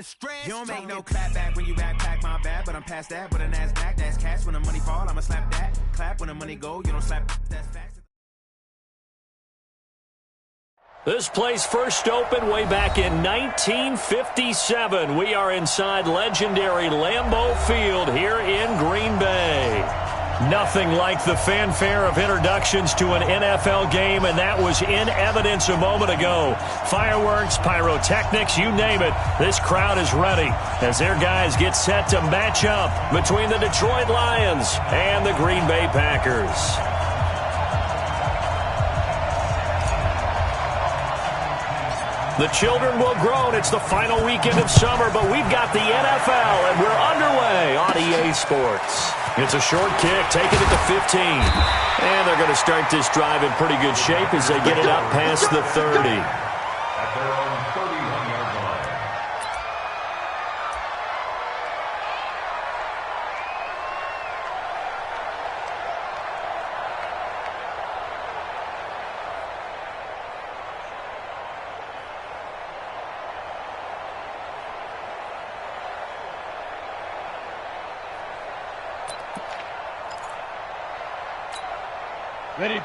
the stress. You don't make no clap back when you backpack, my bad, but I'm past that. But a NASDAQ, that's cash. When the money fall, I'ma slap that. Clap when the money go, you don't slap. That's facts. This place first opened way back in 1957. We are inside legendary Lambeau Field here in Green Bay. Nothing like the fanfare of introductions to an NFL game, and that was in evidence a moment ago. Fireworks, pyrotechnics, you name it. This crowd is ready as their guys get set to match up between the Detroit Lions and the Green Bay Packers. The children will groan. It's the final weekend of summer, but we've got the NFL, and we're underway on EA Sports. It's a short kick, taken at the 15. And they're going to start this drive in pretty good shape as they get it up past the 30. At their own 31-yard line.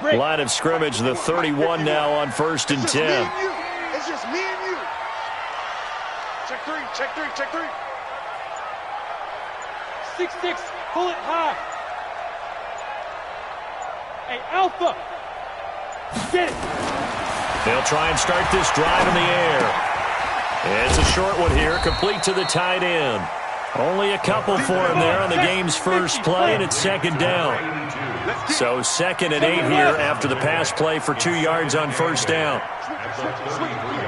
Line of scrimmage, the 31 now on 1st and 10. It's just me and you. Check three, check three, check three. 6-6, pull it high. Hey, Alpha. Get it. They'll try and start this drive in the air. It's a short one here, complete to the tight end. Only a couple for him there on the game's first play, and it's 2nd down. So 2nd and 8 here after the pass play for 2 yards on 1st down.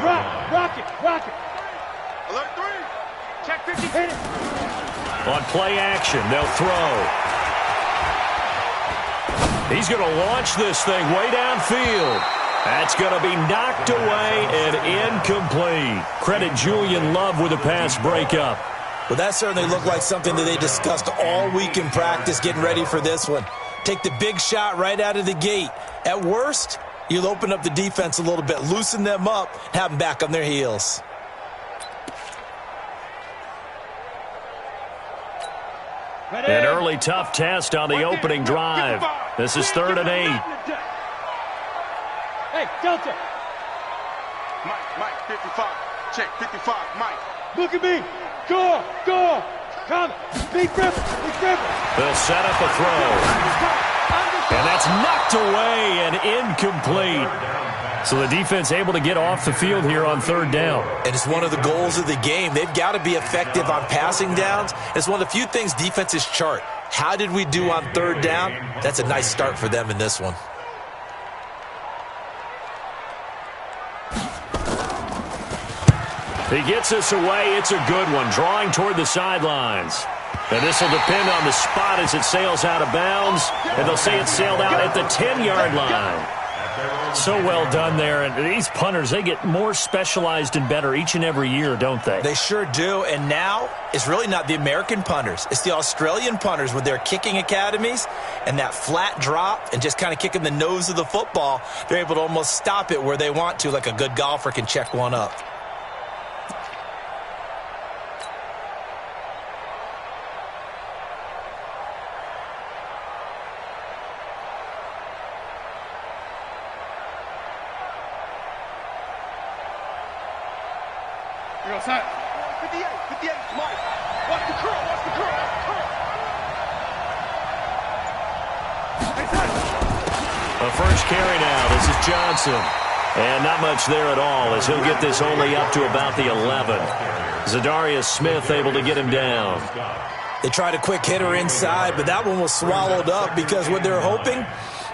Rock it. Alert 3. Check 50. Hit it. On play action, they'll throw. He's going to launch this thing way downfield. That's going to be knocked away and incomplete. Credit Julian Love with a pass breakup. Well, that certainly looked like something that they discussed all week in practice getting ready for this one. Take the big shot right out of the gate. At worst, you'll open up the defense a little bit, loosen them up, have them back on their heels. An early tough test on the opening drive. This is 3rd and 8. Hey, Delta. Mike, 55. Check 55, Mike. Look at me. Go. Come. Big grip. They'll set up a throw. And that's knocked away and incomplete. So the defense able to get off the field here on 3rd down. And it's one of the goals of the game. They've got to be effective on passing downs. It's one of the few things defenses chart. How did we do on 3rd down? That's a nice start for them in this one. He gets us away. It's a good one, drawing toward the sidelines. And this will depend on the spot as it sails out of bounds. And they'll say it sailed out at the 10-yard line. So well done there. And these punters, they get more specialized and better each and every year, don't they? They sure do. And now it's really not the American punters. It's the Australian punters with their kicking academies and that flat drop and just kind of kicking the nose of the football. They're able to almost stop it where they want to, like a good golfer can check one up. Here goes Hunt. 58, Mike. Watch the curl. A first carry now. This is Johnson. And not much there at all as he'll get this only up to about the 11. Zadarius Smith able to get him down. They tried a quick hitter inside, but that one was swallowed up because what they're hoping,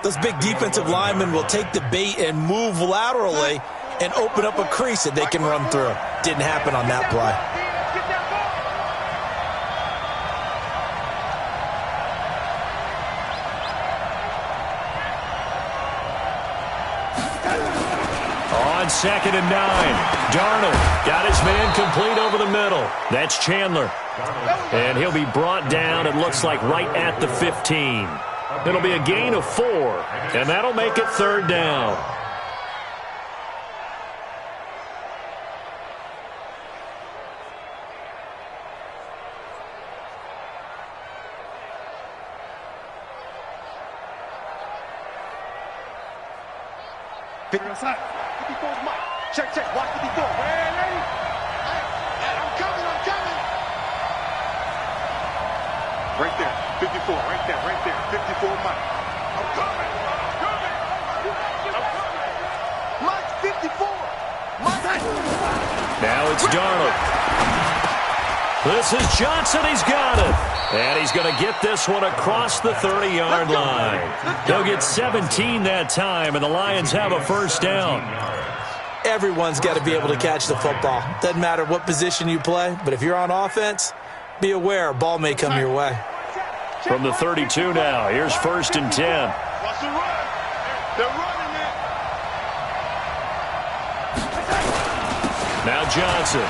those big defensive linemen will take the bait and move laterally and open up a crease that they can run through. Didn't happen on that play. On 2nd and 9, Darnold got his man complete over the middle. That's Chandler. And he'll be brought down, it looks like, right at the 15. It'll be a gain of 4, and that'll make it 3rd down. 54 Mike. Check. Watch 54. I'm coming. Right there. 54. Right there. 54 Mike. I'm coming. Mike 54. Now it's Darnold. This is Johnson. He's got it. And he's going to get this one across the 30-yard line. They'll get 17 that time, and the Lions have a first down. Everyone's got to be able to catch the football. Doesn't matter what position you play, but if you're on offense, be aware a ball may come your way. From the 32 now, here's 1st and 10. Watch the run. They're running it. Now Johnson.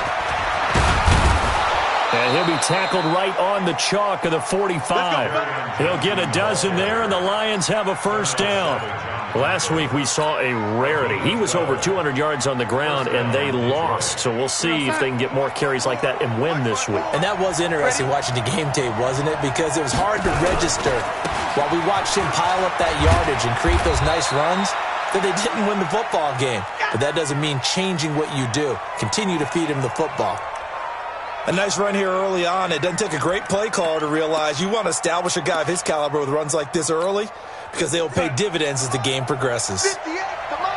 And he'll be tackled right on the chalk of the 45. He'll get a dozen there, and the Lions have a first down. Last week we saw a rarity. He was over 200 yards on the ground, and they lost. So we'll see if they can get more carries like that and win this week. And that was interesting watching the game tape, wasn't it? Because it was hard to register while we watched him pile up that yardage and create those nice runs that they didn't win the football game. But that doesn't mean changing what you do. Continue to feed him the football. A nice run here early on. It doesn't take a great play caller to realize you want to establish a guy of his caliber with runs like this early because they will pay dividends as the game progresses. 58, come on.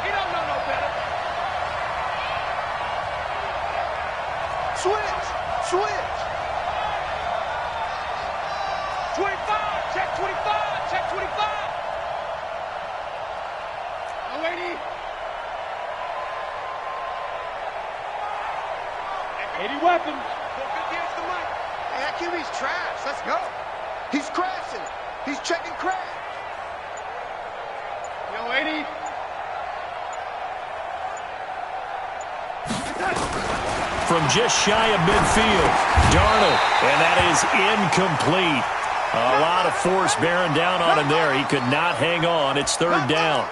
He don't know no better. Switch. 25, check 25. Oh, lady. 80 weapons. 458's the mic. Hey, that QB's trash. Let's go. He's crashing. He's checking crash. Yo, 80. From just shy of midfield, Darnold, and that is incomplete. A lot of force bearing down on him there. He could not hang on. It's 3rd down.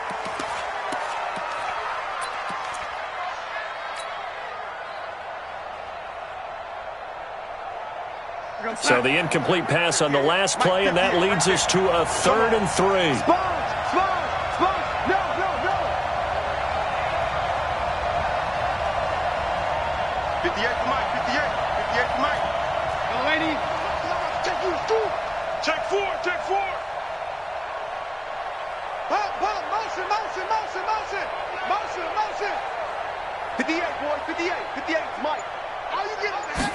So the incomplete pass on the last play, and that leads us to a 3rd and 3. Spons. No. 58 to Mike. 58 to Mike. Yo, lady. Take you to school. Check 4. Pull. Motion. 58, boy. 58 to Mike. How you get on the head?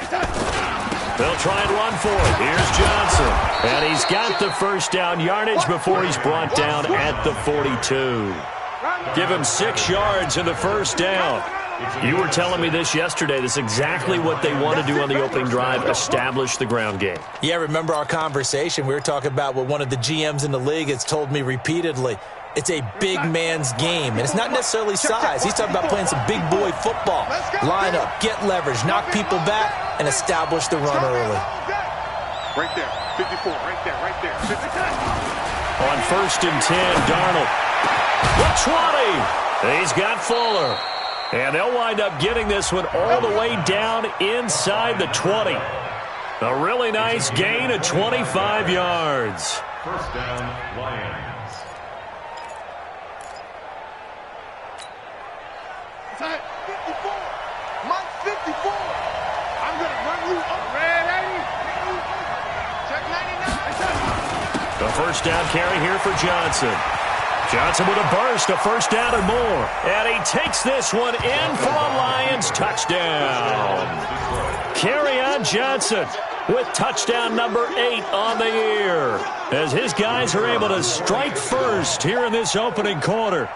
They'll try and run for it. Here's Johnson. And he's got the first down yardage before he's brought down at the 42. Give him 6 yards in the first down. You were telling me this yesterday. This is exactly what they want to do on the opening drive, establish the ground game. Yeah, remember our conversation? We were talking about what one of the GMs in the league has told me repeatedly. It's a big man's game, and it's not necessarily size. He's talking about playing some big boy football. Line up, get leverage, knock people back, and establish the run early. Right there, 54, right there. 50. On 1st and 10, Darnold. The 20. He's got Fuller. And they'll wind up getting this one all the way down inside the 20. A really nice gain of 25 yards. First down, Lions. Time 54. Mike 54. I'm going to run you up. Red 80. Check 99. The first down carry here for Johnson. Johnson with a burst, a first down and more. And he takes this one in for a Lions touchdown. Kerryon Johnson with touchdown number 8 on the year, as his guys are able to strike first here in this opening quarter.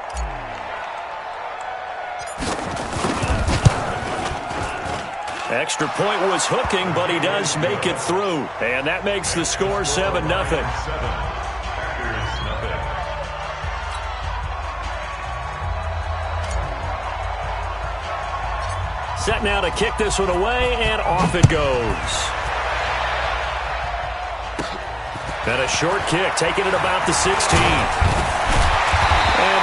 Extra point was hooking, but he does make it through. And that makes the score 7-0. Set now to kick this one away, and off it goes. And a short kick, taking it about the 16. And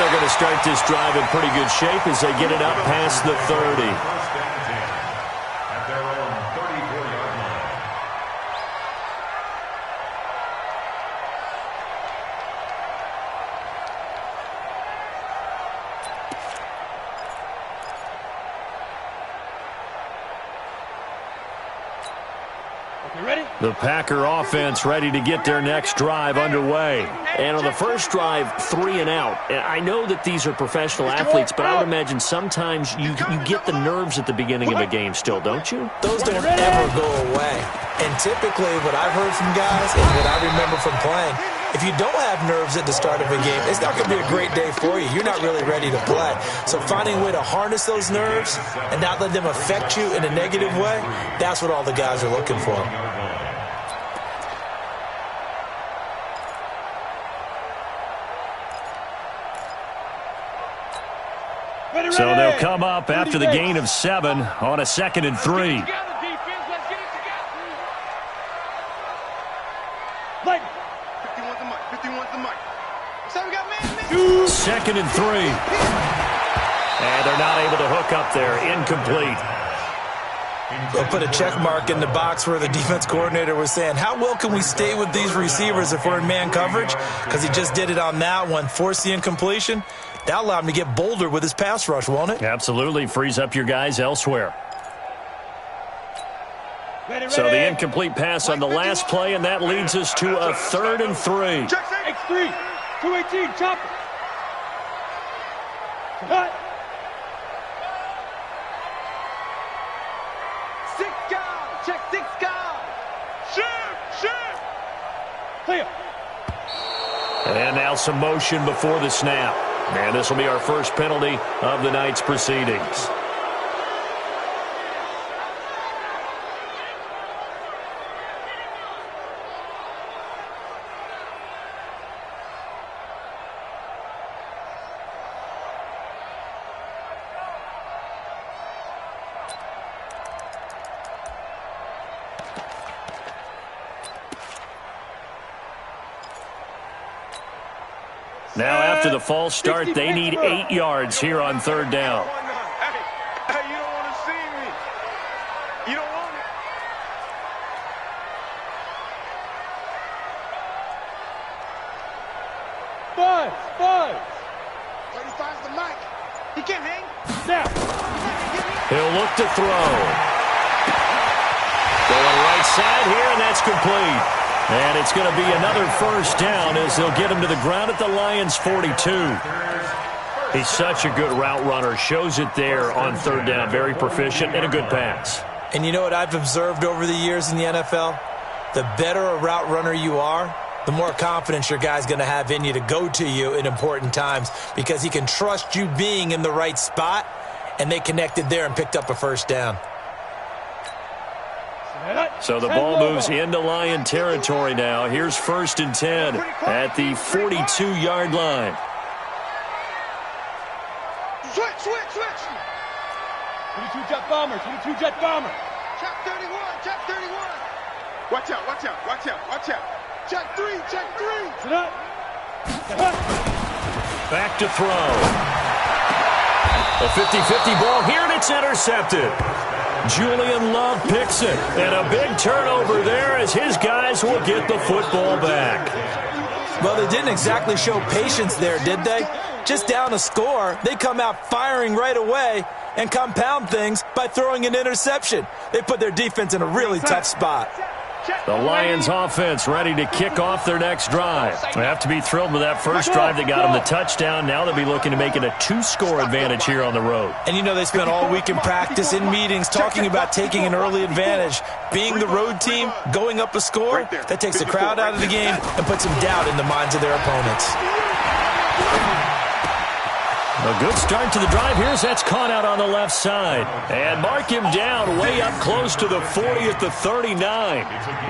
they're going to start this drive in pretty good shape as they get it up past the 30. At their own 34-yard line. The Packer offense ready to get their next drive underway. And on the first drive, 3 and out. I know that these are professional athletes, but I would imagine sometimes you get the nerves at the beginning of a game still, don't you? Those don't ever go away. And typically what I've heard from guys and what I remember from playing, if you don't have nerves at the start of a game, it's not going to be a great day for you. You're not really ready to play. So finding a way to harness those nerves and not let them affect you in a negative way, that's what all the guys are looking for. So they'll come up after the gain of 7 on a 2nd and 3. 2nd and 3. And they're not able to hook up there. Incomplete. They'll put a check mark in the box where the defense coordinator was saying, how well can we stay with these receivers if we're in man coverage? Because he just did it on that one, forced the incompletion. That'll allow him to get bolder with his pass rush, won't it? Absolutely. Frees up your guys elsewhere. So the incomplete pass on the last play, and that leads us to a 3rd and 3. X3, 218, chop. Cut. 6 guys, check 6 guys. Shoot. Clear. And now some motion before the snap. And this will be our first penalty of the night's proceedings. Now after the false start, they need 8 yards here on 3rd down. Hey, you don't want to see me. You don't want it. Five. 35's the mic. He can't hang. Snap. He'll look to throw. Going right side here, and that's complete. And it's going to be another 1st down as they'll get him to the ground at the Lions' 42. He's such a good route runner. Shows it there on 3rd down. Very proficient and a good pass. And you know what I've observed over the years in the NFL? The better a route runner you are, the more confidence your guy's going to have in you to go to you in important times because he can trust you being in the right spot, and they connected there and picked up a 1st down. So the ball moves into Lion territory now. Here's 1st and 10 at the 42-yard line. Switch. 22 jet bomber. Check 31. Watch out. Check 3. Sit up. Back to throw. A 50-50 ball here, and it's intercepted. Julian Love picks it, and a big turnover there as his guys will get the football back. Well, they didn't exactly show patience there, did they? Just down a score, they come out firing right away and compound things by throwing an interception. They put their defense in a really tough spot. The Lions offense ready to kick off their next drive. They have to be thrilled with that first drive that got them the touchdown. Now they'll be looking to make it a 2-score advantage here on the road. And you know they spent all week in practice, in meetings, talking about taking an early advantage. Being the road team, going up a score, that takes the crowd out of the game and puts some doubt in the minds of their opponents. A good start to the drive. Here's that's caught out on the left side. And mark him down way up close to the 40 at the 39.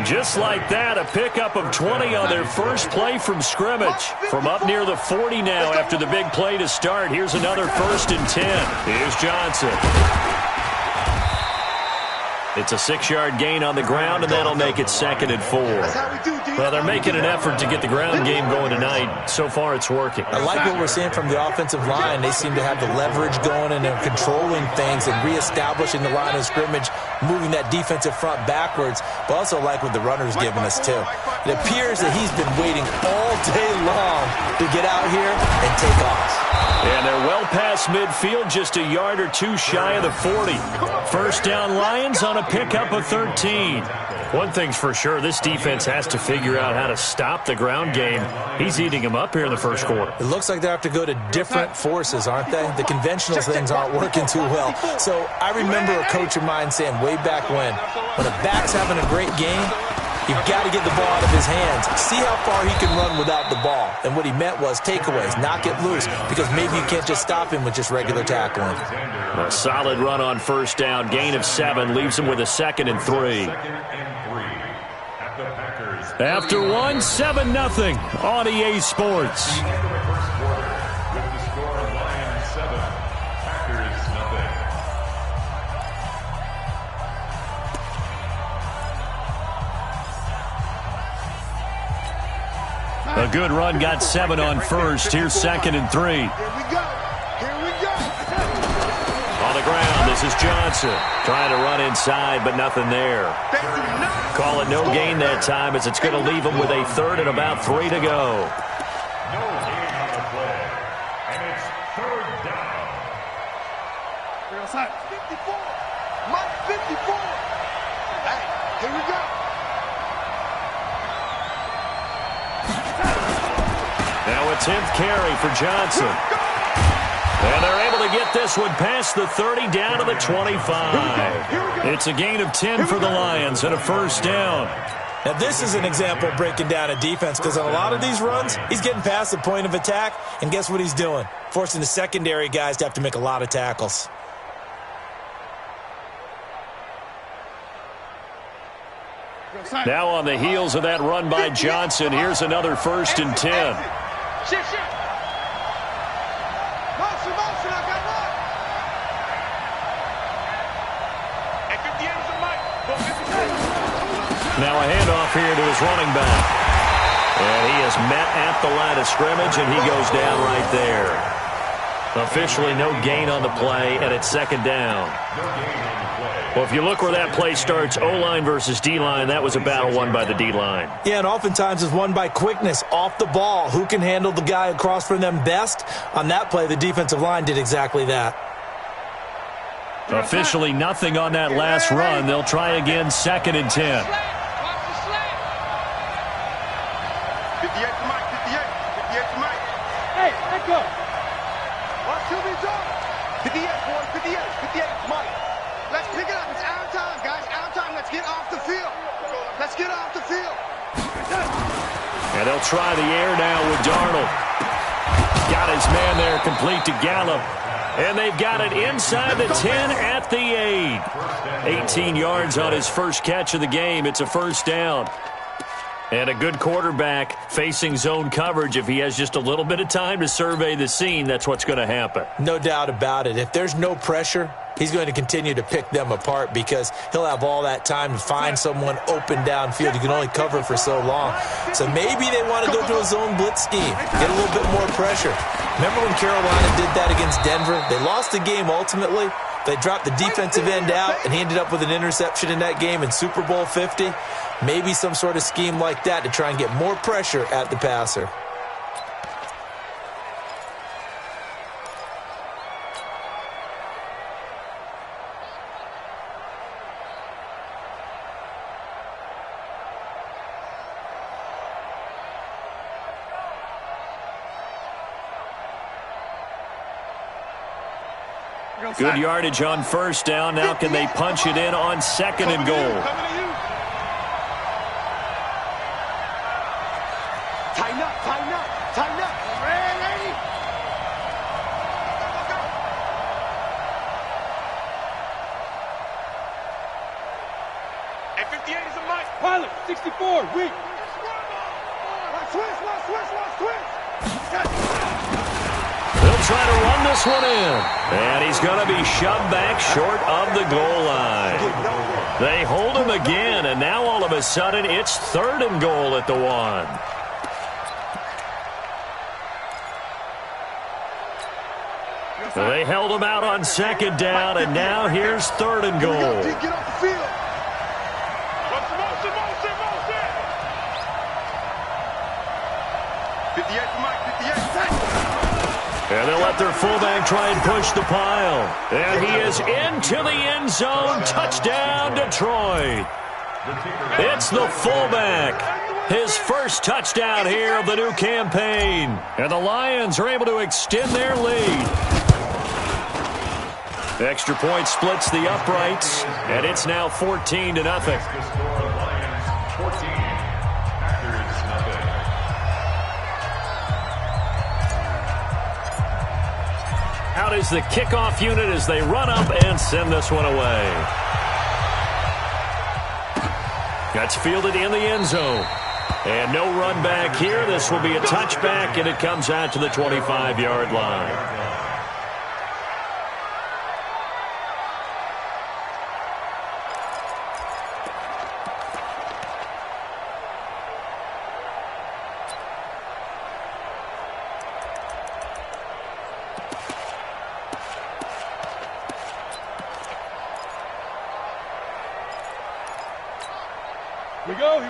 Just like that, a pickup of 20 on their first play from scrimmage. From up near the 40 now after the big play to start. Here's another 1st and 10. Here's Johnson. It's a 6-yard gain on the ground, and that'll make it 2nd and 4. Well, they're making an effort to get the ground game going tonight. So far, it's working. I like what we're seeing from the offensive line. They seem to have the leverage going, and they're controlling things and reestablishing the line of scrimmage, moving that defensive front backwards. But also like what the runner's giving us, too. It appears that he's been waiting all day long to get out here and take off. And they're well past midfield, just a yard or two shy of the 40. First down Lions on a pickup of 13. One thing's for sure, this defense has to figure out how to stop the ground game. He's eating them up here in the first quarter. It looks like they have to go to different forces, aren't they? The conventional things aren't working too well. So I remember a coach of mine saying way back when a back's having a great game, you've got to get the ball out of his hands. See how far he can run without the ball. And what he meant was takeaways, knock it loose, because maybe you can't just stop him with just regular tackling. A solid run on first down, gain of 7, leaves him with a 2nd and 3. After 1, 7-0 on EA Sports. A good run, got 7 on first. Here's 2nd and 3. Here we go. Here we go. On the ground, this is Johnson. Trying to run inside, but nothing there. Call it no gain that time, as it's going to leave him with a 3rd and about 3 to go. No gain on the play. And it's 3rd down. We're outside. 54. Mike 54. Hey, here we go. Now a 10th carry for Johnson. And they're able to get this one past the 30 down to the 25. It's a gain of 10 for the Lions and a first down. Now, this is an example of breaking down a defense, because on a lot of these runs, he's getting past the point of attack, and guess what he's doing? Forcing the secondary guys to have to make a lot of tackles. Now on the heels of that run by Johnson, here's another 1st and 10. Shit. Motion, I got one. And 58 is the mic. Now a handoff here to his running back. And he is met at the line of scrimmage, and he goes down right there. Officially no gain on the play, and it's 2nd down. Well, if you look where that play starts, O-line versus D-line, that was a battle won by the D-line. Yeah, and oftentimes it's won by quickness off the ball. Who can handle the guy across from them best? On that play, the defensive line did exactly that. Officially nothing on that last run. They'll try again, 2nd and 10. 58 to Mike, 58 to Mike. Hey, let go. Watch who we done. 58, boys, 58 to Mike. Let's pick it up. It's our time, guys. Our time. Let's get off the field. Let's get off the field. And they'll try the air now with Darnold. Got his man there, complete to Gallup. And they've got it inside the 10 at the 8. 18 yards on his first catch of the game. It's a first down. And a good quarterback facing zone coverage. If he has just a little bit of time to survey the scene, that's what's going to happen. No doubt about it. If there's no pressure, he's going to continue to pick them apart, because he'll have all that time to find someone open downfield. You can only cover for so long. So maybe they want to go to a zone blitz scheme, get a little bit more pressure. Remember when Carolina did that against Denver? They lost the game ultimately. They dropped the defensive end out, and he ended up with an interception in that game in Super Bowl 50. Maybe some sort of scheme like that to try and get more pressure at the passer. Good yardage on first down. Now can they punch it in on 2nd and goal? Tighten up. Ready? And 58 is a mic. Pilot, 64, weak. Switch. They'll try to run this one in. And he's going to be shoved back short of the goal line. They hold him again, and now all of a sudden it's 3rd and goal at the 1. They held him out on 2nd down, and now here's 3rd and goal. Get off the field. And they'll let their fullback try and push the pile. And he is into the end zone. Touchdown, Detroit. It's the fullback. His first touchdown here of the new campaign. And the Lions are able to extend their lead. The extra point splits the uprights, and it's now 14-0. Out is the kickoff unit as they run up and send this one away. That's fielded in the end zone. And no run back here. This will be a touchback, and it comes out to the 25-yard line.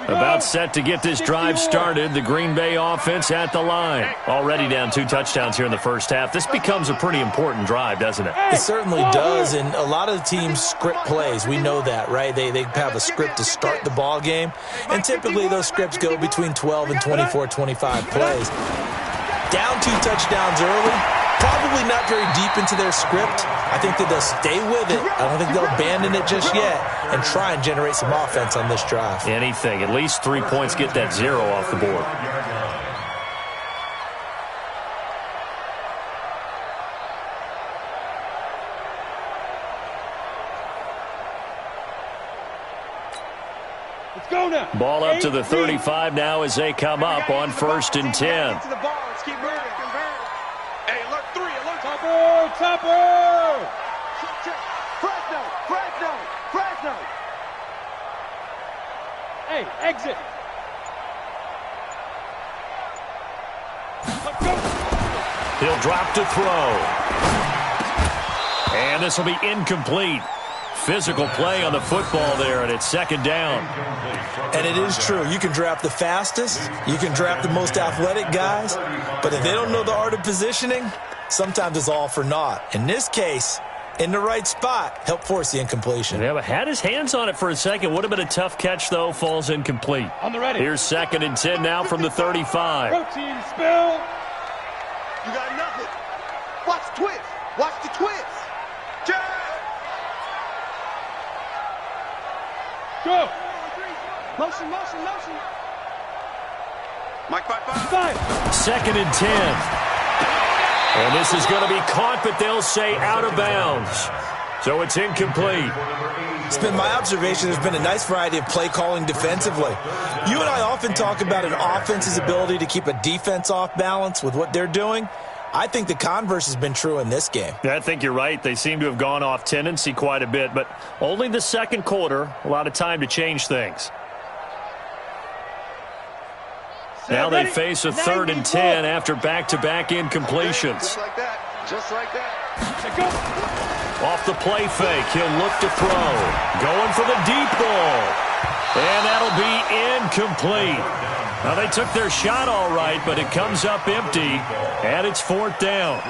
About set to get this drive started. The Green Bay offense at the line. Already down 2 touchdowns here in the first half. This becomes a pretty important drive, doesn't it? It certainly does, and a lot of the teams script plays. We know that, right? They have a script to start the ball game, and typically those scripts go between 12 and 24, 25 plays. Down 2 touchdowns early, probably not very deep into their script. I think that they'll stay with it. I don't think they'll abandon it just yet and try and generate some offense on this drive. Anything. At least 3 points, get that 0 off the board. Let's go now. Ball up to the 35 now as they come up on 1st and 10. Topper! Fresno! Hey, exit! Let's go! He'll drop to throw. And this will be incomplete. Physical play on the football there, and it's 2nd down. And it is true. You can draft the fastest. You can draft the most athletic guys. But if they don't know the art of positioning, sometimes it's all for naught. In this case, in the right spot, help force the incompletion. Yeah, but had his hands on it for a second. Would have been a tough catch, though. Falls incomplete. On the ready. Here's 2nd and 10 now from the 35. Protein spill. You got nothing. Watch the twist. Watch the twist. Go. Motion. Mike, 5. 2nd and 10. And this is going to be caught, but they'll say out of bounds. So it's incomplete. It's been my observation there's been a nice variety of play calling defensively. You and I often talk about an offense's ability to keep a defense off balance with what they're doing. I think the converse has been true in this game. Yeah, I think you're right. They seem to have gone off tendency quite a bit, but only the 2nd quarter, a lot of time to change things. Now they face a 3rd and 10 after back-to-back incompletions. Just like that. Off the play fake, he'll look to throw. Going for the deep ball. And that'll be incomplete. Now, they took their shot all right, but it comes up empty, and it's 4th down.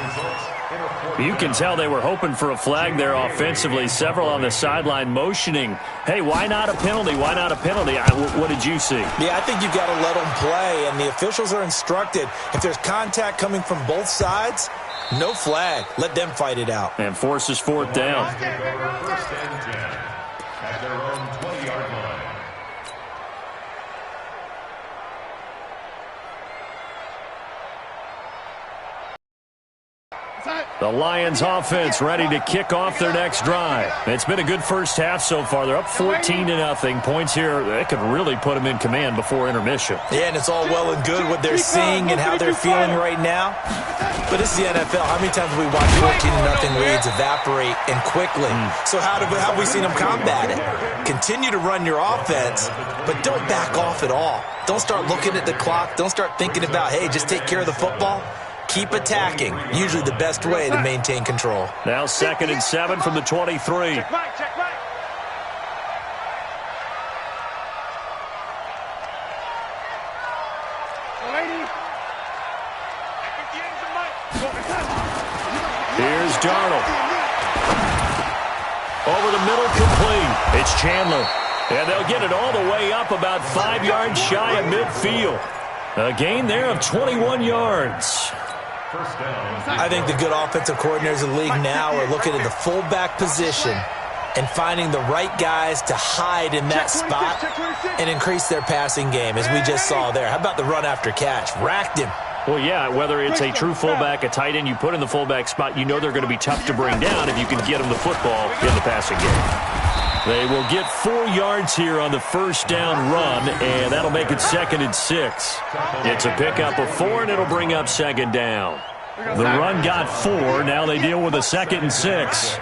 You can tell they were hoping for a flag there offensively. Several on the sideline motioning, hey, why not a penalty? Why not a penalty? What did you see? Yeah, I think you've got to let them play, and the officials are instructed. If there's contact coming from both sides, no flag. Let them fight it out. And forces 4th down. At their own 20-yard line. The Lions offense ready to kick off their next drive. It's been a good first half so far. They're up 14-0. Points here, they could really put them in command before intermission. Yeah, and it's all well and good what they're seeing and how they're feeling right now. But this is the NFL. How many times have we watched 14-0 leads evaporate and quickly? So how have we seen them combat it? Continue to run your offense, but don't back off at all. Don't start looking at the clock. Don't start thinking about, hey, just take care of the football. Keep attacking. Usually the best way to maintain control. Now 2nd and 7 from the 23. Check Mike. Here's Darnold. Over the middle, complete. It's Chandler. And they'll get it all the way up about 5 yards shy of midfield. A gain there of 21 yards. I think the good offensive coordinators in the league now are looking at the fullback position and finding the right guys to hide in that spot and increase their passing game, as we just saw there. How about the run after catch? Racked him. Well, yeah, whether it's a true fullback, a tight end, you put in the fullback spot, you know they're going to be tough to bring down if you can get them the football in the passing game. They will get 4 yards here on the first down run, and that'll make it 2nd and 6. It's a pickup of 4, and it'll bring up 2nd down. The run got 4. Now they deal with a 2nd and 6.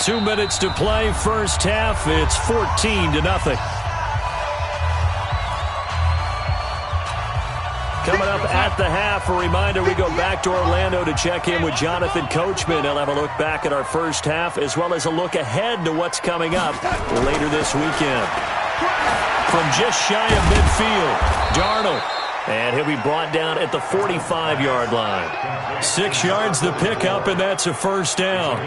2 minutes to play, first half. It's 14-0. Coming up at the half, a reminder, we go back to Orlando to check in with Jonathan Coachman. He'll have a look back at our first half, as well as a look ahead to what's coming up later this weekend. From just shy of midfield, Darnold. And he'll be brought down at the 45-yard line. 6 yards the pickup, and that's a first down.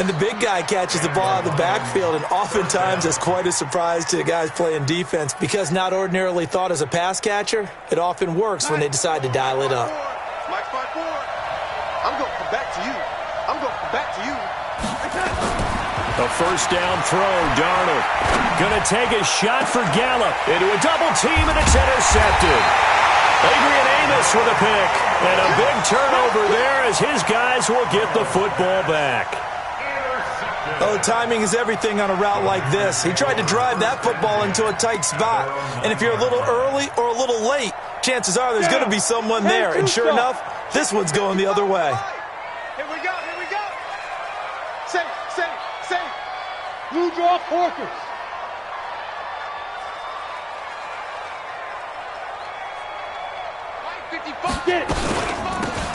And the big guy catches the ball out of the backfield, and oftentimes it's quite a surprise to the guys playing defense, because not ordinarily thought as a pass catcher, it often works when they decide to dial it up. Mike 5-4. I'm going to come back to you. I'm going to come back to you. A first down throw, Darnold. Going to take a shot for Gallup into a double team, and it's intercepted. Adrian Amos with a pick, and a big turnover there as his guys will get the football back. Oh, timing is everything on a route like this. He tried to drive that football into a tight spot, and if you're a little early or a little late, chances are there's going to be someone there, and sure enough, this one's going the other way. Here we go, here we go. Say. Blue draw Porkers. Get it.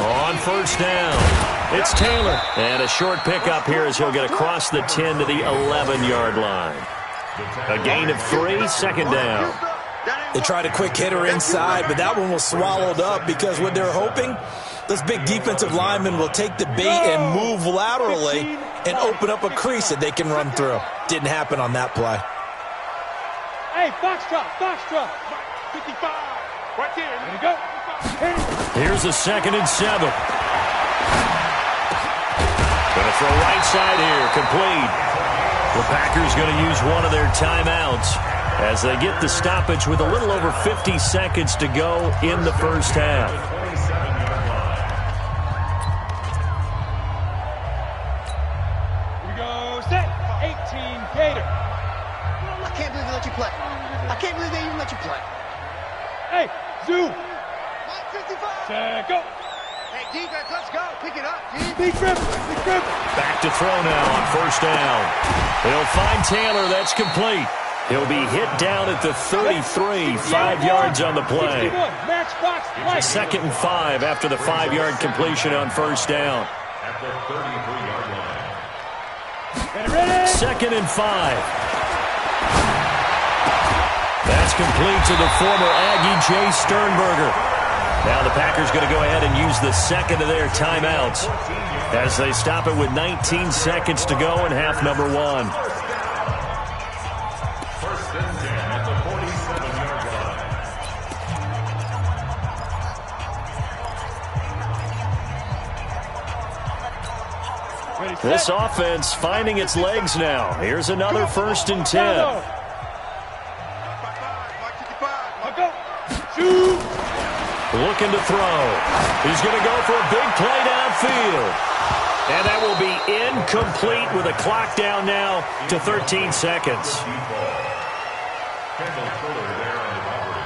On first down, it's Taylor. And a short pickup here as he'll get across the 10 to the 11-yard line. A gain of 3, 2nd down. They tried a quick hitter inside, but that one was swallowed up because what they're hoping, those big defensive linemen will take the bait and move laterally and open up a crease that they can run through. Didn't happen on that play. Hey, box drop. 55. Right there. There you go. Here's a 2nd and 7. Going to throw right side here, complete. The Packers going to use one of their timeouts as they get the stoppage with a little over 50 seconds to go in the first half. Here we go, set. 18, Gator. I can't believe they let you play. I can't believe they even let you play. Hey, Zoo. 55. Set, go. Hey, defense, let's go. Pick it up, team. Big dribble. Back to throw now on first down. They'll find Taylor. That's complete. He'll be hit down at the 33, 5 yards on the play. 2nd and 5 after the 5-yard completion on first down. At the 33-yard line. Ready? 2nd and 5. That's complete to the former Aggie, Jay Sternberger. Now the Packers going to go ahead and use the second of their timeouts as they stop it with 19 seconds to go in half number 1. First and 10 at the 47-yard line. This offense finding its legs now. Here's another 1st and 10. Looking to throw. He's going to go for a big play downfield. And that will be incomplete with a clock down now to 13 seconds. Kendall Fuller there on the coverage.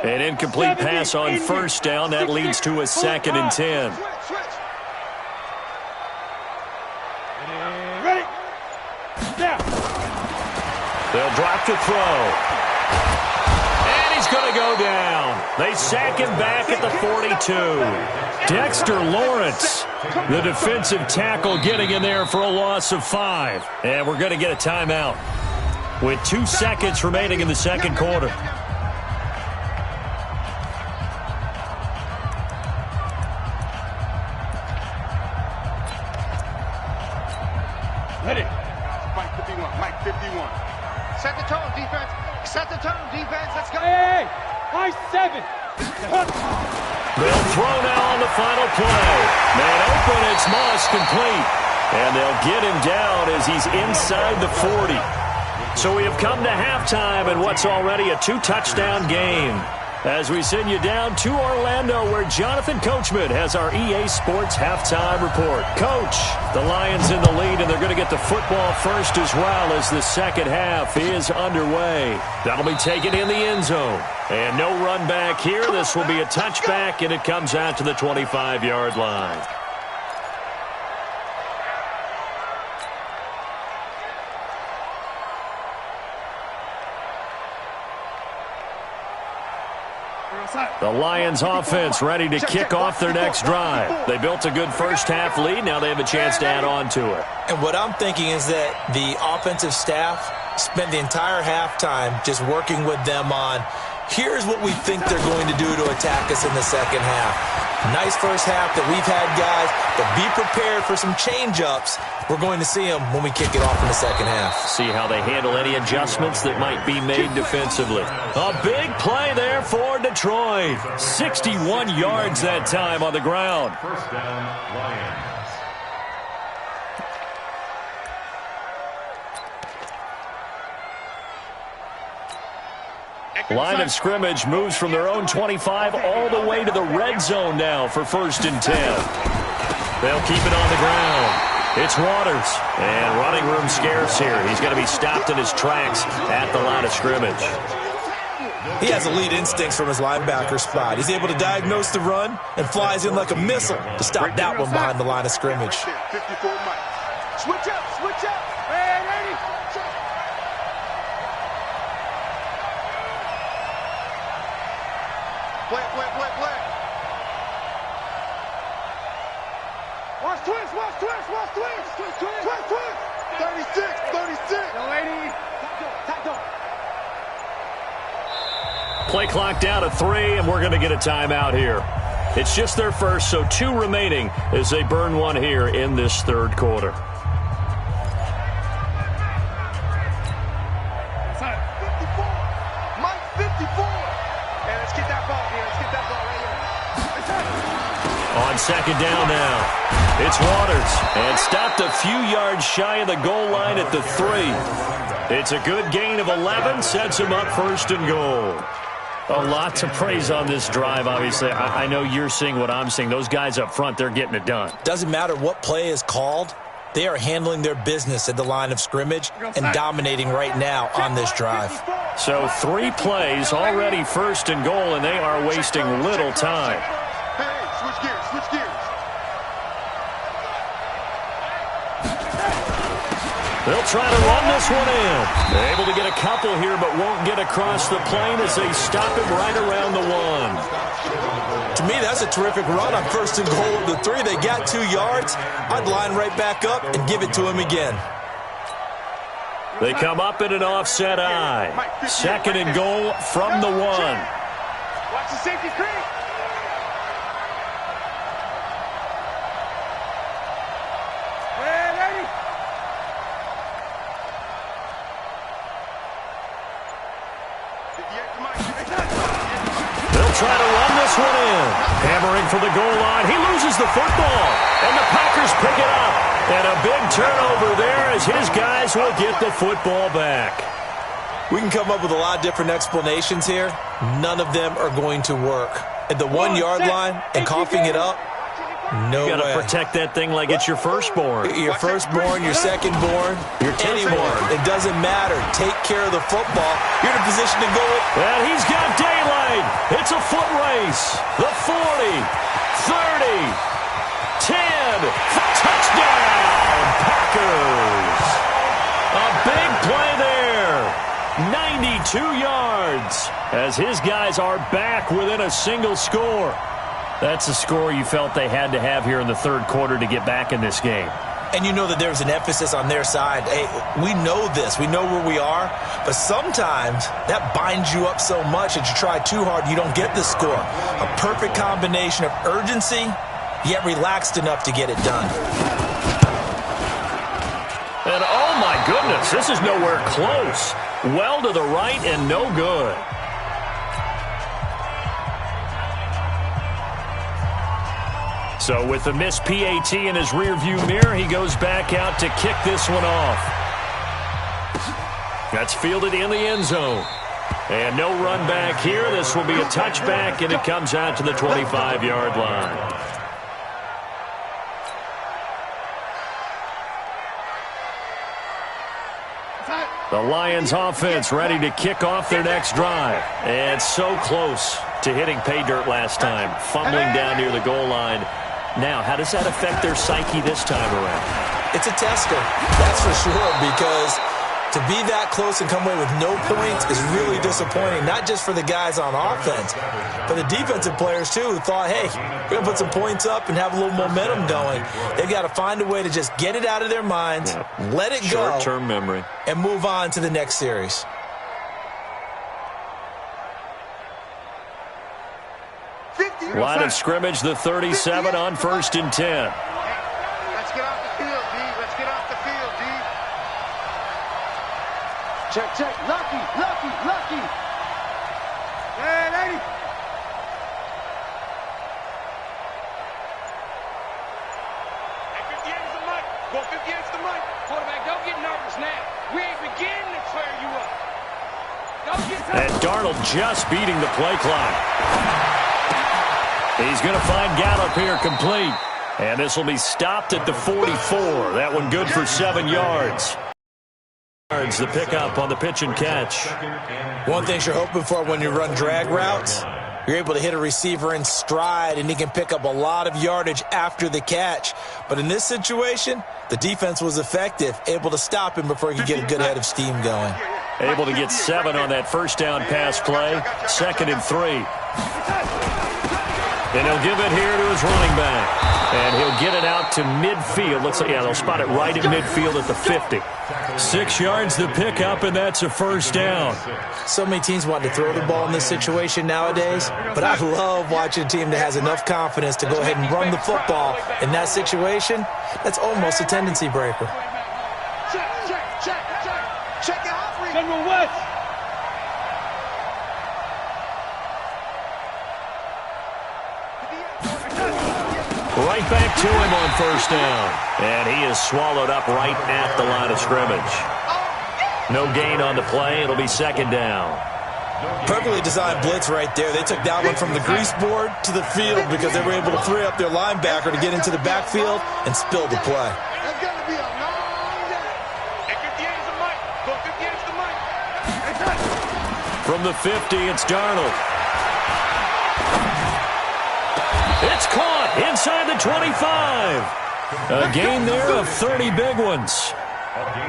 An incomplete pass on first down. That leads to a 2nd and 10. Ready? Now. They'll drop to throw. And he's going to go down. They sack him back at the 42. Dexter Lawrence, the defensive tackle, getting in there for a loss of 5. And we're going to get a timeout with 2 seconds remaining in the second quarter. Ready. Mike 51, Mike 51. Set the tone, defense. Set the tone, defense. Let's go. Hey, high 7. They'll throw now on the final play. Man open, it's Moss complete. And they'll get him down as he's inside the 40. So we have come to halftime in what's already a 2-touchdown game. As we send you down to Orlando, where Jonathan Coachman has our EA Sports halftime report. Coach, the Lions in the lead, and they're going to get the football first as well as the second half is underway. That'll be taken in the end zone. And no run back here. This will be a touchback, and it comes out to the 25-yard line. The Lions offense ready to kick off their next drive. They built a good first-half lead. Now they have a chance to add on to it. And what I'm thinking is that the offensive staff spent the entire halftime just working with them on, here's what we think they're going to do to attack us in the second half. Nice first half that we've had, guys, but be prepared for some change-ups. We're going to see them when we kick it off in the second half. See how they handle any adjustments that might be made defensively. A big play there for Detroit. 61 yards that time on the ground. First down, Lions. Line of scrimmage moves from their own 25 all the way to the red zone now for 1st and 10. They'll keep it on the ground. It's Waters, and running room scarce here. He's going to be stopped in his tracks at the line of scrimmage. He has elite instincts from his linebacker spot. He's able to diagnose the run and flies in like a missile to stop that one behind the line of scrimmage. 54 Mike. Switch up, switch up. Hey, ready? Play. Watch twist. 36. Yo, lady. Tackle. Play clock down to 3, and we're going to get a timeout here. It's just their first, so 2 remaining as they burn one here in this third quarter. Mike 54. Hey, let's get that ball here. Let's get that ball right here. On second down now. It's Waters, and stopped a few yards shy of the goal line at the 3. It's a good gain of 11, sets him up 1st and goal. A lot to praise on this drive, obviously. I know you're seeing what I'm seeing. Those guys up front, they're getting it done. Doesn't matter what play is called. They are handling their business at the line of scrimmage and dominating right now on this drive. So 3 plays, already 1st and goal, and they are wasting little time. Hey, switch gears. They'll try to run this one in. They're able to get a couple here, but won't get across the plane as they stop him right around the 1. To me, that's a terrific run on 1st and goal at the 3. They got 2 yards. I'd line right back up and give it to him again. They come up in an offset eye. 2nd and goal from the 1. Watch the safety screen. They'll try to run this one in. Hammering for the goal line. He loses the football. And the Packers pick it up. And a big turnover there as his guys will get the football back. We can come up with a lot of different explanations here. None of them are going to work. At the 1-yard line and coughing it up, no way. You got to protect that thing like it's your firstborn. Your firstborn, your secondborn, anyone. It doesn't matter. Take care of the football. You're in a position to go. And he's got daylight. It's a foot race. The 40, 30, 10. Touchdown, Packers. A big play there. 92 yards as his guys are back within a single score. That's a score you felt they had to have here in the third quarter to get back in this game. And you know that there's an emphasis on their side. Hey, we know this. We know where we are. But sometimes that binds you up so much that you try too hard, you don't get the score. A perfect combination of urgency, yet relaxed enough to get it done. And oh my goodness, this is nowhere close. Well to the right and no good. So with the missed PAT in his rearview mirror, he goes back out to kick this one off. That's fielded in the end zone. And no run back here. This will be a touchback, and it comes out to the 25-yard line. The Lions offense ready to kick off their next drive. And so close to hitting pay dirt last time, fumbling down near the goal line. Now, how does that affect their psyche this time around? It's a tester, that's for sure, because to be that close and come away with no points is really disappointing, not just for the guys on offense, but the defensive players, too, who thought, hey, we're going to put some points up and have a little momentum going. They've got to find a way to just get it out of their minds, let it go, short-term memory, and move on to the next series. Line of scrimmage, the 37 on 1st and 10. Let's get off the field, D. Let's get off the field, D. Check, check. Lucky, lucky, lucky. Hey, lady. Hey, 58 is the mic. Go 58 is the mic. Quarterback, don't get nervous now. We ain't beginning to clear you up. Don't get nervous. And Darnold just beating the play clock. He's going to find Gallup here complete. And this will be stopped at the 44. That one good for 7 yards. The pickup on the pitch and catch. One thing you're hoping for when you run drag routes, you're able to hit a receiver in stride, and he can pick up a lot of yardage after the catch. But in this situation, the defense was effective, able to stop him before he could get a good head of steam going. Able to get 7 on that first down pass play. 2nd and 3. And he'll give it here to his running back. And he'll get it out to midfield. Looks like, yeah, they'll spot it right at midfield at the 50. 6 yards the pickup, and that's a first down. So many teams want to throw the ball in this situation nowadays, but I love watching a team that has enough confidence to go ahead and run the football in that situation. That's almost a tendency breaker. Check, check, check, check. Check it out, Reed. General West. Right back to him on first down. And he is swallowed up right at the line of scrimmage. No gain on the play. It'll be 2nd down. Perfectly designed blitz right there. They took that one from the grease board to the field because they were able to free up their linebacker to get into the backfield and spill the play. It's going to be a long day. Hey, 58 is the mic. Go 58 is the mic. From the 50, it's Darnold. It's caught inside the 25. A gain there of 30 big ones.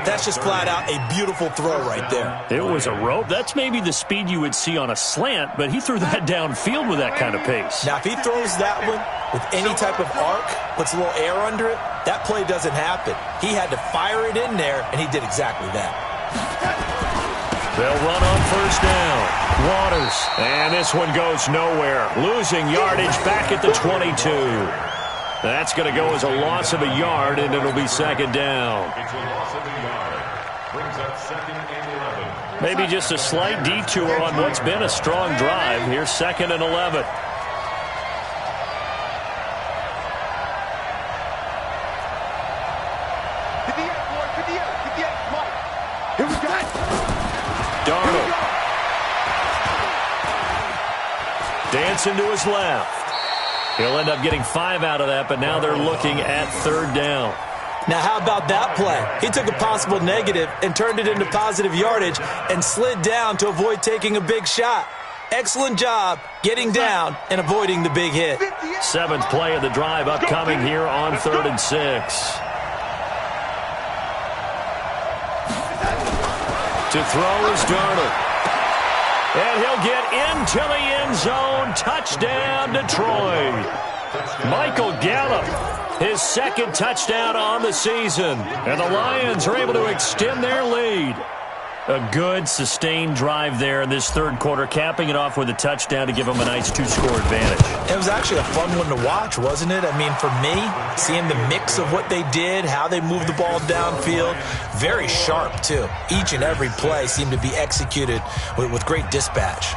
That's just flat out a beautiful throw right there. It was a rope. That's maybe the speed you would see on a slant, but he threw that downfield with that kind of pace. Now, if he throws that one with any type of arc, puts a little air under it, that play doesn't happen. He had to fire it in there, and he did exactly that. They'll run on first down. Waters. And this one goes nowhere. Losing yardage back at the 22. That's going to go as a loss of a yard, and it'll be 2nd down. It's a loss of a yard. Brings up 2nd and 11. Maybe just a slight detour on what's been a strong drive. Here's 2nd and 11. Here we go. Darnold. Dancing to his left. He'll end up getting 5 out of that, but now they're looking at 3rd down. Now, how about that play? He took a possible negative and turned it into positive yardage and slid down to avoid taking a big shot. Excellent job getting down and avoiding the big hit. 7th play of the drive upcoming here on 3rd and 6. To throw is Darnold. And he'll get into the end zone. Touchdown, Detroit. Michael Gallup, his second touchdown on the season. And the Lions are able to extend their lead. A good, sustained drive there in this third quarter, capping it off with a touchdown to give them a nice two-score advantage. It was actually a fun one to watch, wasn't it? I mean, for me, seeing the mix of what they did, how they moved the ball downfield, very sharp, too. Each and every play seemed to be executed with great dispatch.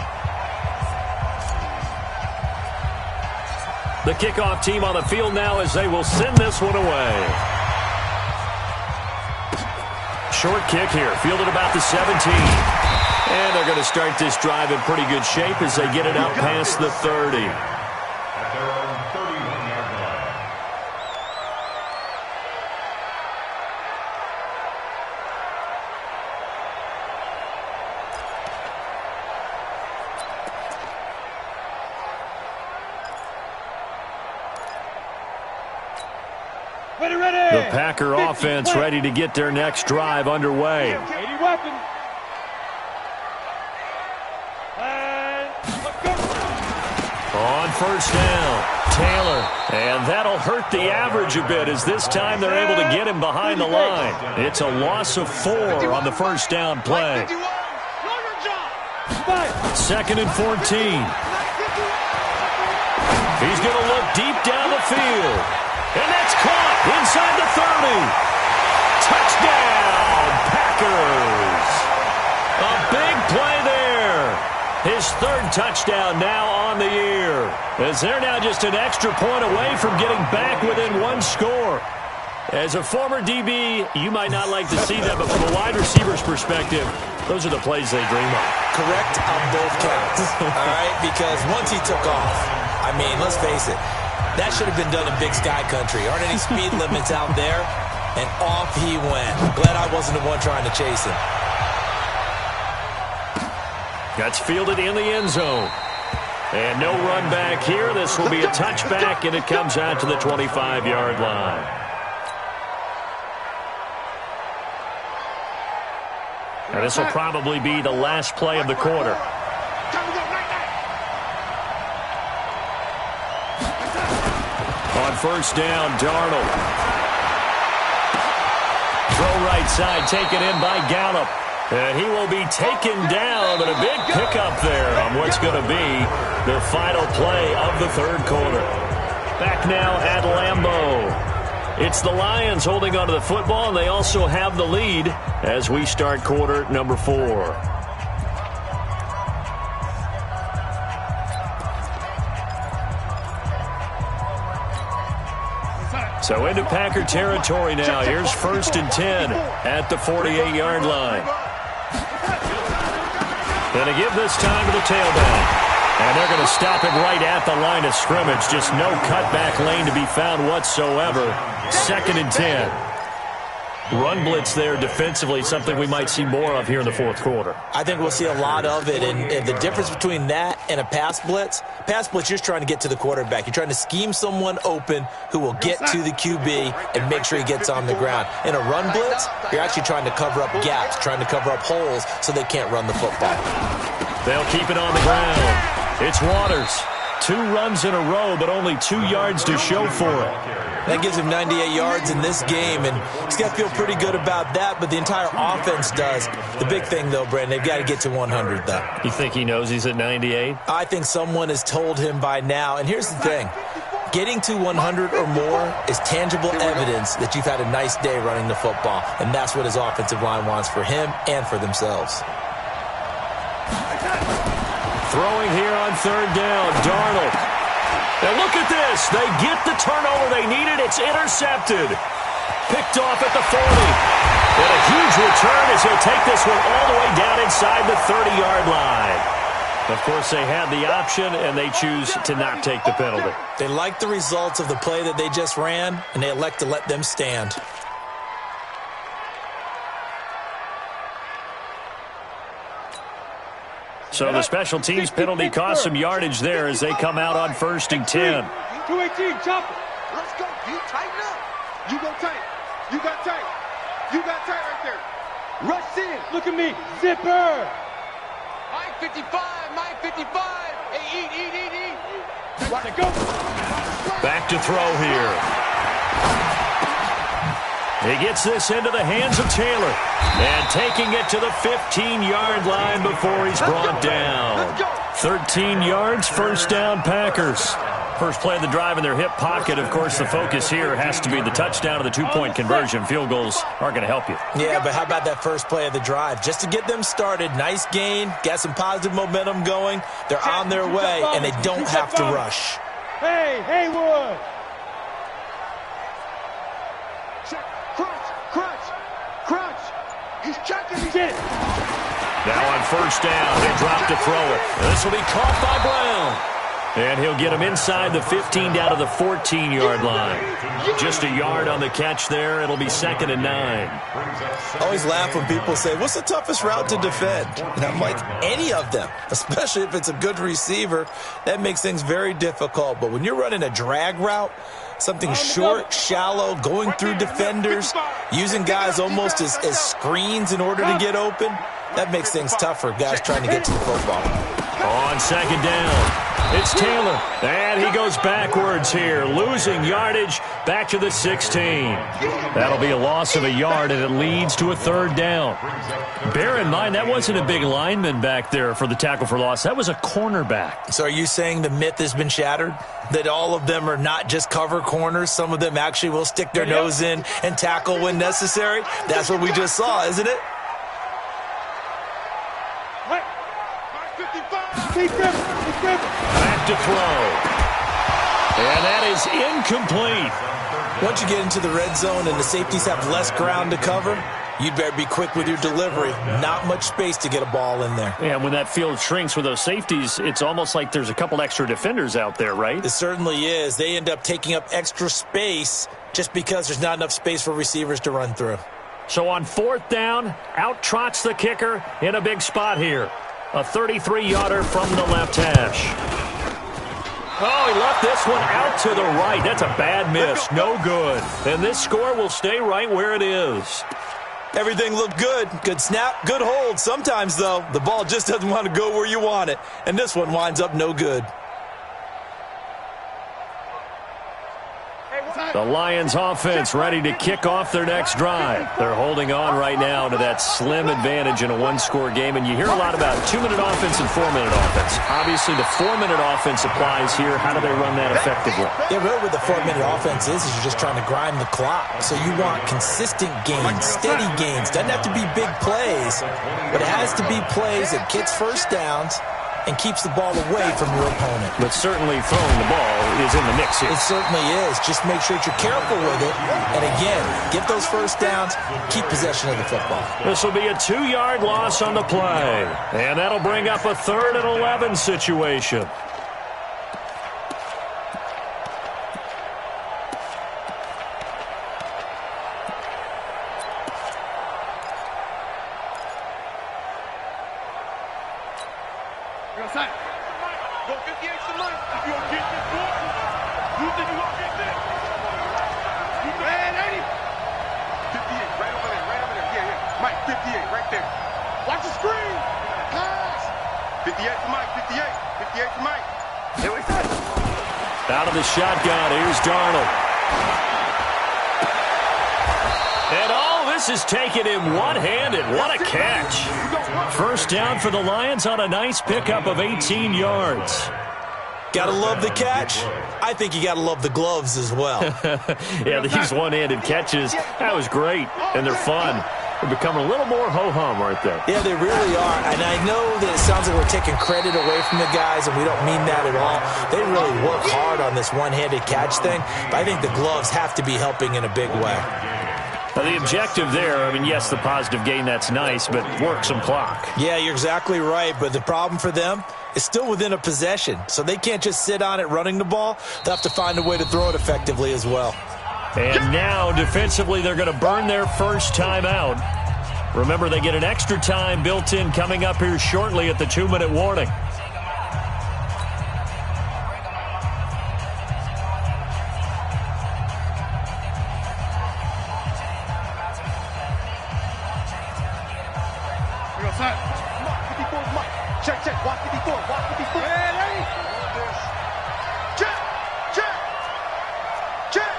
The kickoff team on the field now as they will send this one away. Short kick here, fielded about the 17. And they're going to start this drive in pretty good shape as they get it out past the 30. At their own 31-yard line. The Packer offense ready to get their next drive underway. 80 weapons. On first down, Taylor. And that'll hurt the average a bit as this time they're able to get him behind the line. It's a loss of 4 on the first down play. Second and 14. He's going to look deep down the field. And that's caught inside the 30. Touchdown, Packers. A big play there. His third touchdown now on the year. As they're now just an extra point away from getting back within one score. As a former DB, you might not like to see that, but from a wide receiver's perspective, those are the plays they dream of. Correct on both counts, all right? Because once he took off, I mean, let's face it, that should have been done in Big Sky Country. Aren't any speed limits out there? And off he went. Glad I wasn't the one trying to chase him. That's fielded in the end zone. And no run back here. This will be a touchback, and it comes out to the 25-yard line. And this will probably be the last play of the quarter. On first down, Darnold. Throw right side, taken in by Gallup. And he will be taken down, and a big pickup there on what's going to be the final play of the third quarter. Back now at Lambeau. It's the Lions holding onto the football, and they also have the lead as we start quarter number 4. So into Packer territory now. Here's first and 10 at the 48-yard line. Going to give this time to the tailback. And they're going to stop it right at the line of scrimmage. Just no cutback lane to be found whatsoever. Second and 10. Run blitz there defensively, something we might see more of here in the fourth quarter. I think we'll see a lot of it, and the difference between that and a pass blitz, you're just trying to get to the quarterback. You're trying to scheme someone open who will get to the QB and make sure he gets on the ground. In a run blitz, you're actually trying to cover up gaps, trying to cover up holes so they can't run the football. They'll keep it on the ground. It's Waters. 2 runs in a row, but only 2 yards to show for it. That gives him 98 yards in this game, and he's got to feel pretty good about that, but the entire offense does. The big thing, though, Brandon, they've got to get to 100, though. You think he knows he's at 98? I think someone has told him by now, and here's the thing. Getting to 100 or more is tangible evidence that you've had a nice day running the football, and that's what his offensive line wants for him and for themselves. Throwing here on third down, Darnold. And look at this. They get the turnover they needed. It's intercepted. Picked off at the 40. And a huge return as he'll take this one all the way down inside the 30-yard line. Of course, they had the option, and they choose to not take the penalty. They like the results of the play that they just ran, and they elect to let them stand. So the special teams penalty cost some yardage there as they come out on first and 10. 218, chop it. Let's go. You tighten up. You go tight. You got tight. You got tight right there. Rush in. Look at me. Zipper. Mike 55. Mike 55. Hey, eat. Watch it go. Back to throw here. He gets this into the hands of Taylor. And taking it to the 15-yard line before he's brought down. 13 yards, first down, Packers. First play of the drive in their hip pocket. Of course, the focus here has to be the touchdown of the two-point conversion. Field goals aren't going to help you. Yeah, but how about that first play of the drive? Just to get them started, nice gain, got some positive momentum going. They're on their way, and they don't have to rush. Hey, Haywood. Crunch. He's checking. He's in. Now on first down, they drop to throw it. This will be caught by Brown. And he'll get him inside the 15 down to the 14-yard line. Just a yard on the catch there. It'll be 2nd and 9. I always laugh when people say, what's the toughest route to defend? And I'm like, any of them, especially if it's a good receiver. That makes things very difficult. But when you're running a drag route, something short, shallow, going through defenders, using guys almost as screens in order to get open, that makes things tough for guys trying to get to the football. On 2nd down. It's Taylor, and he goes backwards here, losing yardage back to the 16. That'll be a loss of a yard, and it leads to a 3rd down. Bear in mind, that wasn't a big lineman back there for the tackle for loss. That was a cornerback. So are you saying the myth has been shattered? That all of them are not just cover corners? Some of them actually will stick their nose in and tackle when necessary? That's what we just saw, isn't it? Back to throw. And that is incomplete. Once you get into the red zone and the safeties have less ground to cover, you'd better be quick with your delivery. Not much space to get a ball in there. Yeah, when that field shrinks with those safeties, it's almost like there's a couple extra defenders out there, right? It certainly is. They end up taking up extra space just because there's not enough space for receivers to run through. So on 4th down, out trots the kicker in a big spot here. A 33-yarder from the left hash. Oh, he left this one out to the right. That's a bad miss. No good. And this score will stay right where it is. Everything looked good. Good snap, good hold. Sometimes, though, the ball just doesn't want to go where you want it. And this one winds up no good. The Lions offense ready to kick off their next drive. They're holding on right now to that slim advantage in a one-score game. And you hear a lot about 2-minute offense and 4-minute offense. Obviously, the 4-minute offense applies here. How do they run that effectively? Yeah, really what the 4-minute offense is you're just trying to grind the clock. So you want consistent gains, steady gains. Doesn't have to be big plays, but it has to be plays that gets first downs and keeps the ball away from your opponent. But certainly throwing the ball is in the mix here. It certainly is. Just make sure that you're careful with it. And again, get those first downs, keep possession of the football. This will be a 2-yard loss on the play. And that'll bring up a 3rd and 11 situation. Go 58 to Mike. If you don't get this ball, you think you won't get this? Man, 80. 58, right over there. Yeah. Mike, 58, right there. Watch the screen. Pass. 58 to Mike, 58. 58 to Mike. Here we go. Out of the shotgun, here's Darnold. And all this is taking him one-handed. What a catch. First down for the Lions on a nice pickup of 18 yards. Gotta love the catch. I think you gotta love the gloves as well. Yeah, these one-handed catches, that was great, and they're fun. They're becoming a little more ho-hum, aren't they? Yeah, they really are. And I know that it sounds like we're taking credit away from the guys, and we don't mean that at all. They really work hard on this one-handed catch thing, but I think the gloves have to be helping in a big way. Now, the objective there, I mean, yes, the positive gain, that's nice, but work some clock. Yeah, you're exactly right, but the problem for them is still within a possession, so they can't just sit on it running the ball. They'll have to find a way to throw it effectively as well. And now, defensively, they're going to burn their first time out. Remember, they get an extra time built in coming up here shortly at the 2-minute warning. go, son. 54 Mike. Check, check. Watch 54. Watch 54. Ready? Check. Check. Check.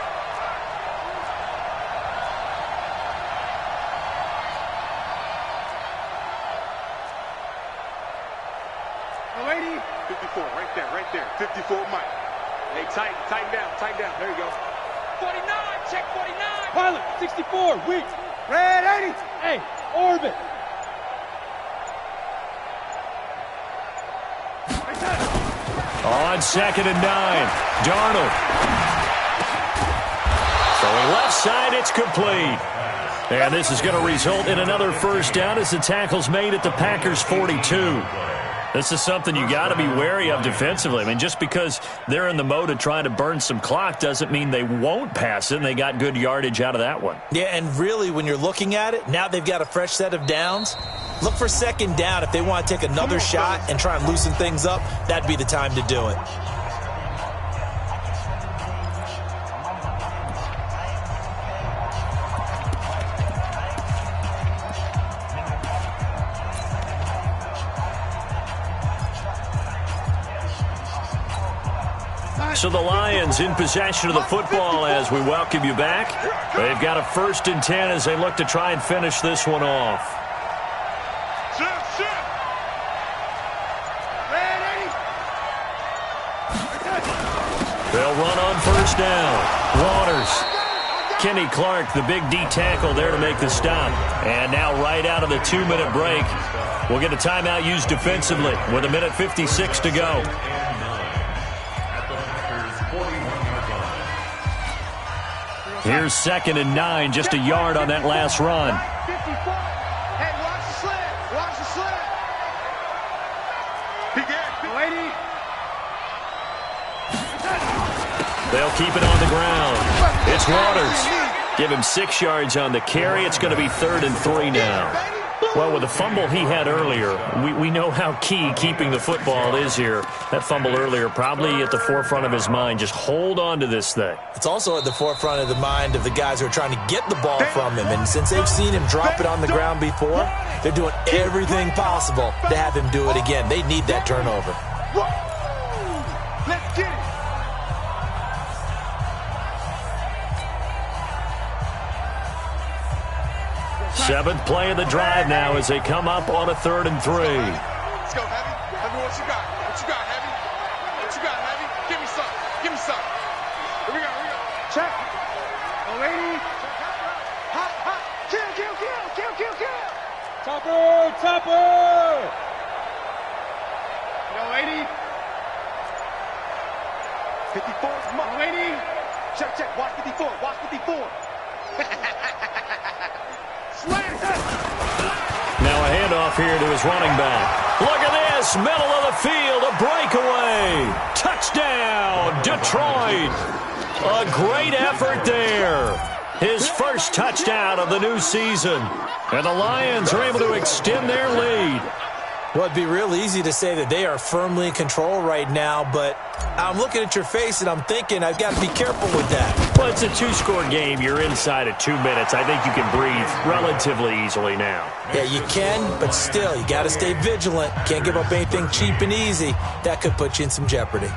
Oh, 80. 54, right there. 54 Mike. Hey, tighten down. There you go. 49, check 49. Pilot, 64, weak. Red 80. Hey, orbit. On 2nd and 9, Darnold. Throwing left side, it's complete. And this is going to result in another first down as the tackle's made at the Packers' 42. This is something you got to be wary of defensively. I mean, just because they're in the mode of trying to burn some clock doesn't mean they won't pass it, and they got good yardage out of that one. Yeah, and really, when you're looking at it, now they've got a fresh set of downs. Look for 2nd down. If they want to take another shot and try and loosen things up, that'd be the time to do it. So the Lions in possession of the football as we welcome you back. They've got a 1st and 10 as they look to try and finish this one off. They'll run on 1st down. Waters. Kenny Clark, the big D tackle there to make the stop. And now right out of the 2-minute break, we'll get a timeout used defensively with 1:56 to go. Here's 2nd and 9, just a yard on that last run. Hey, watch the slant. Watch the slant. Lady. They'll keep it on the ground. It's Waters. Give him 6 yards on the carry. It's going to be 3rd and 3 now. Well, with the fumble he had earlier, we know how key keeping the football is here. That fumble earlier probably at the forefront of his mind. Just hold on to this thing. It's also at the forefront of the mind of the guys who are trying to get the ball from him. And since they've seen him drop it on the ground before, they're doing everything possible to have him do it again. They need that turnover. Let's get it. Seventh play of the drive now as they come up on a 3rd and 3. Let's go, Heavy. Heavy, what you got? What you got, Heavy? What you got, Heavy? Give me some. Give me some. Here we go. Check. Oh, lady. Hop, hop. Kill. Topper. Yo, lady. 54. Come on, lady. Check. Watch 54. Now a handoff here to his running back. Look at this, middle of the field, a breakaway. Touchdown, Detroit. A great effort there. His first touchdown of the new season. And the Lions are able to extend their lead. Well, it'd be real easy to say that they are firmly in control right now, but I'm looking at your face and I'm thinking I've got to be careful with that. Well, it's a 2-score game. You're inside of 2 minutes. I think you can breathe relatively easily now. Yeah, you can, but still, you got to stay vigilant. Can't give up anything cheap and easy. That could put you in some jeopardy.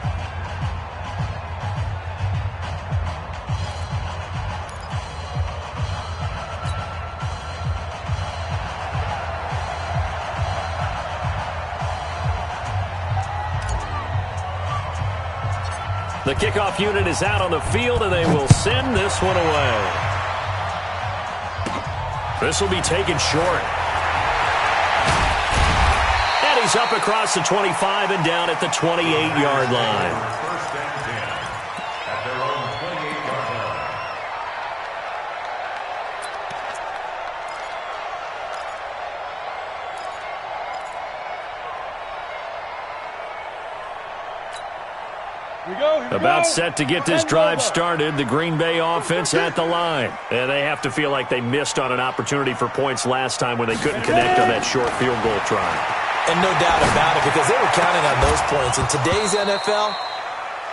The kickoff unit is out on the field, and they will send this one away. This will be taken short. And he's up across the 25 and down at the 28-yard line. First and 10 at their own 28-yard line. About set to get this drive started, the Green Bay offense at the line. And they have to feel like they missed on an opportunity for points last time when they couldn't connect on that short field goal try. And no doubt about it, because they were counting on those points. In today's NFL,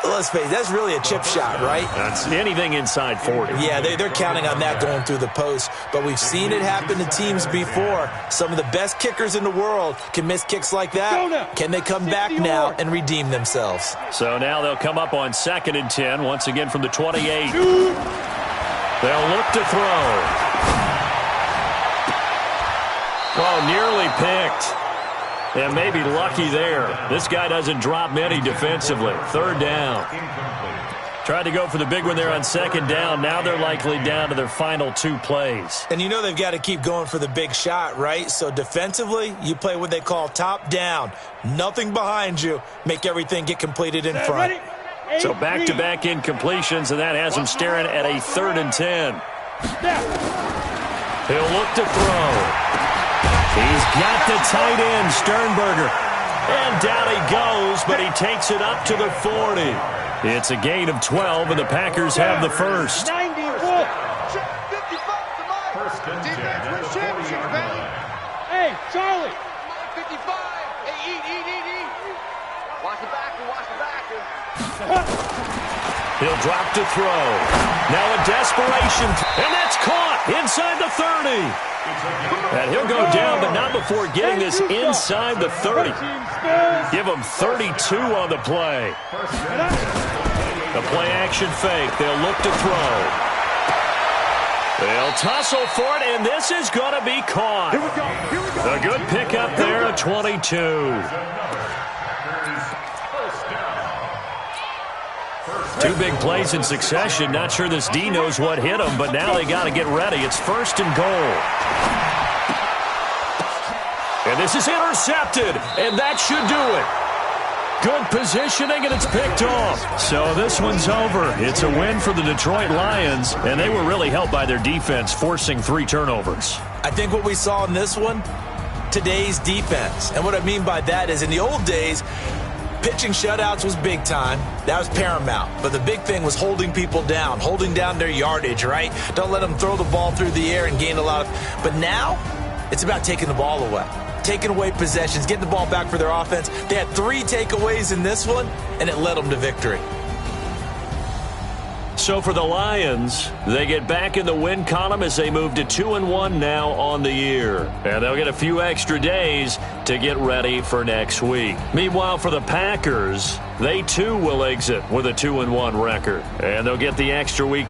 let's face it, that's really a chip shot, right? That's anything inside 40. Yeah, they're counting on that going through the post. But we've seen it happen to teams before. Some of the best kickers in the world can miss kicks like that. Can they come back now and redeem themselves? So now they'll come up on 2nd and 10, once again from the 28. They'll look to throw. Oh, nearly picked. And maybe lucky there. This guy doesn't drop many defensively. 3rd down. Tried to go for the big one there on 2nd down. Now they're likely down to their final 2 plays. And you know they've got to keep going for the big shot, right? So defensively, you play what they call top down. Nothing behind you. Make everything get completed in front. So back-to-back incompletions, and that has him staring at a 3rd and 10. He'll look to throw. He's got the tight end, Sternberger. And down he goes, but he takes it up to the 40. It's a gain of 12, and the Packers have the first. 91. 55 to Mike. Defense wins championships, baby. Hey, Charlie. 55. Hey, eat. Watch the backer. He'll drop to throw. Now a desperation, and that's caught inside the 30. And he'll go down, but not before getting this inside the 30. Give him 32 on the play. The play action fake. They'll look to throw. They'll tussle for it, and this is going to be caught. A good pickup there at 22. 2 big plays in succession. Not sure this D knows what hit him, but now they got to get ready. It's 1st and goal. And this is intercepted, and that should do it. Good positioning, and it's picked off. So this one's over. It's a win for the Detroit Lions, and they were really helped by their defense, forcing 3 turnovers. I think what we saw in this one, today's defense. And what I mean by that is in the old days, pitching shutouts was big time. That was paramount. But the big thing was holding people down, holding down their yardage, right? Don't let them throw the ball through the air and gain a lot of... But now, it's about taking the ball away. Taking away possessions, getting the ball back for their offense. They had 3 takeaways in this one, and it led them to victory. So for the Lions, they get back in the win column as they move to 2-1 now on the year. And they'll get a few extra days to get ready for next week. Meanwhile, for the Packers, they too will exit with a 2-1 record. And they'll get the extra week.